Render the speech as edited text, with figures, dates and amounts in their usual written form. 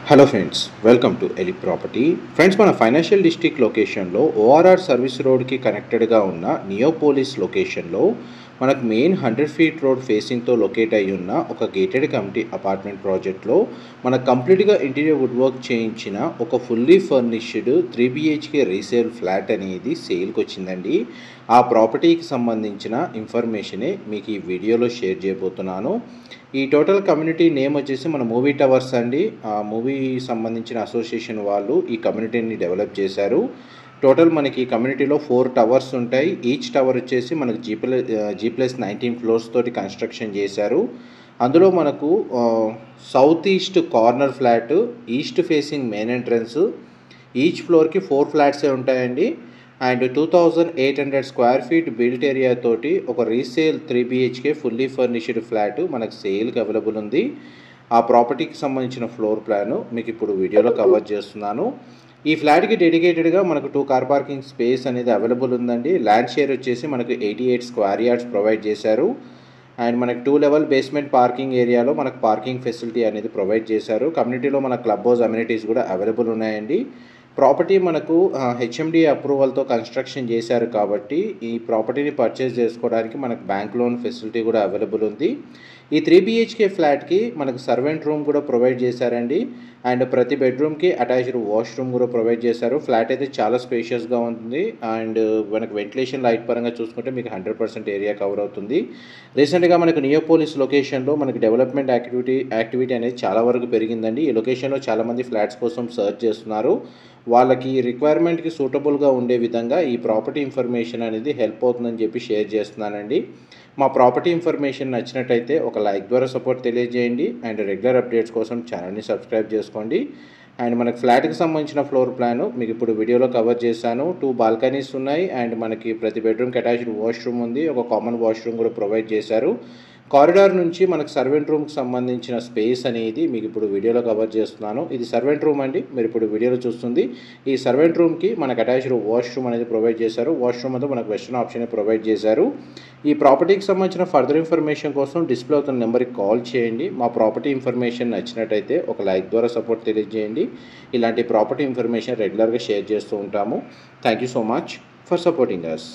Hello friends, welcome to Eli property. Friends, మన financial district లొకేషన్లో ORR service రోడ్కి కనెక్టెడ్గా ఉన్న నియోపోలిస్ లొకేషన్లో మనకు మెయిన్ 100 ఫీట్ రోడ్ ఫేసింగ్తో లొకేట్ అయి ఉన్న ఒక గేటెడ్ కమ్యూనిటీ అపార్ట్మెంట్ ప్రాజెక్ట్లో మనకు కంప్లీట్గా ఇంటీరియర్ వుడ్ వర్క్ చేయించిన ఒక fully furnished 3 BHK resale flat అనేది సేల్కి వచ్చిందండి. ఆ ప్రాపర్టీకి సంబంధించిన ఇన్ఫర్మేషనే మీకు ఈ వీడియోలో షేర్ చేయబోతున్నాను. ఈ టోటల్ కమ్యూనిటీ నేమ్ వచ్చేసి మన మూవీ టవర్స్ అండి. ఆ మూవీ సంబంధించిన అసోసియేషన్ వాళ్ళు ఈ కమ్యూనిటీని డెవలప్ చేశారు. టోటల్ మనకి ఈ కమ్యూనిటీలో 4 టవర్స్ ఉంటాయి. ఈచ్ టవర్ వచ్చేసి మనకు G+19 ఫ్లోర్స్ తోటి కన్స్ట్రక్షన్ చేశారు. అందులో మనకు south east corner flat, east facing main entrance, each ఫ్లోర్కి 4 ఫ్లాట్సే ఉంటాయండి. And 2800 square feet built area తోటి ఒక resale 3 BHK fully furnished flat మనకు సేల్కి అవైలబుల్ ఉంది. ఆ ప్రాపర్టీకి సంబంధించిన ఫ్లోర్ ప్లాను మీకు ఇప్పుడు వీడియోలో కవర్ చేస్తున్నాను. ఈ ఫ్లాట్కి డెడికేటెడ్గా మనకు 2 కార్ పార్కింగ్ స్పేస్ అనేది అవైలబుల్ ఉందండి. ల్యాండ్ షేర్ వచ్చేసి మనకు 88 స్క్వేర్ యార్డ్స్ ప్రొవైడ్ చేశారు. అండ్ మనకు 2 లెవెల్ బేస్మెంట్ పార్కింగ్ ఏరియాలో మనకు పార్కింగ్ ఫెసిలిటీ అనేది ప్రొవైడ్ చేశారు. కమ్యూనిటీలో మన క్లబ్ హౌస్ అమ్యూనిటీస్ కూడా అవైలబుల్ ఉన్నాయండి. ప్రాపర్టీ మనకు HMD అప్రూవల్తో కన్స్ట్రక్షన్ చేశారు కాబట్టి ఈ ప్రాపర్టీని పర్చేస్ చేసుకోవడానికి మనకు బ్యాంక్ లోన్ ఫెసిలిటీ కూడా అవైలబుల్ ఉంది. ఈ 3 BHK ఫ్లాట్కి మనకు సర్వెంట్ రూమ్ కూడా ప్రొవైడ్ చేశారండి. అండ్ ప్రతి బెడ్రూమ్కి అటాచ్డ్ వాష్రూమ్ కూడా ప్రొవైడ్ చేశారు. ఫ్లాట్ అయితే చాలా స్పేషియస్గా ఉంటుంది. అండ్ మనకు వెంటిలేషన్ లైట్ పరంగా చూసుకుంటే మీకు 100% ఏరియా కవర్ అవుతుంది. రీసెంట్గా మనకు నియోపోలిస్ లొకేషన్లో మనకి డెవలప్మెంట్ యాక్టివిటీ అనేది చాలా వరకు పెరిగిందండి. ఈ లొకేషన్లో చాలామంది ఫ్లాట్స్ కోసం సర్చ్ చేస్తున్నారు. వాళ్ళకి రిక్వైర్మెంట్కి సూటబుల్గా ఉండే విధంగా ఈ ప్రాపర్టీ ఇన్ఫర్మేషన్ అనేది హెల్ప్ అవుతుందని చెప్పి షేర్ చేస్తున్నానండి. మా ప్రాపర్టీ ఇన్ఫర్మేషన్ నచ్చినట్టయితే ఒక లైక్ ద్వారా సపోర్ట్ తెలియజేయండి. అండ్ రెగ్యులర్ అప్డేట్స్ కోసం ఛానల్ని సబ్స్క్రైబ్ చేసుకోండి. అండ్ మనకి ఫ్లాట్కి సంబంధించిన ఫ్లోర్ ప్లాను మీకు ఇప్పుడు వీడియోలో కవర్ చేశాను. 2 బాల్కనీస్ ఉన్నాయి. అండ్ మనకి ప్రతి బెడ్రూమ్కి అటాచ్డ్ వాష్రూమ్ ఉంది. ఒక కామన్ వాష్రూమ్ కూడా ప్రొవైడ్ చేశారు. కారిడార్ నుంచి మనకు సర్వెంట్ రూమ్కి సంబంధించిన స్పేస్ అనేది మీకు ఇప్పుడు వీడియోలో కవర్ చేస్తున్నాను. ఇది సర్వెంట్ రూమ్ అండి, మీరు ఇప్పుడు వీడియోలో చూస్తుంది. ఈ సర్వెంట్ రూమ్కి మనకు అటాచ్డ్ వాష్రూమ్ అనేది ప్రొవైడ్ చేశారు. వాష్రూమ్ అంతా మనకు వెస్టర్న్ ఆప్షన్ ప్రొవైడ్ చేశారు. ఈ ప్రాపర్టీకి సంబంధించిన ఫర్దర్ ఇన్ఫర్మేషన్ కోసం డిస్ప్లే అవుతున్న నెంబర్కి కాల్ చేయండి. మా ప్రాపర్టీ ఇన్ఫర్మేషన్ నచ్చినట్టయితే ఒక లైక్ ద్వారా సపోర్ట్ తెలియజేయండి. ఇలాంటి ప్రాపర్టీ ఇన్ఫర్మేషన్ రెగ్యులర్గా షేర్ చేస్తూ ఉంటాము. Thank you so much for supporting us.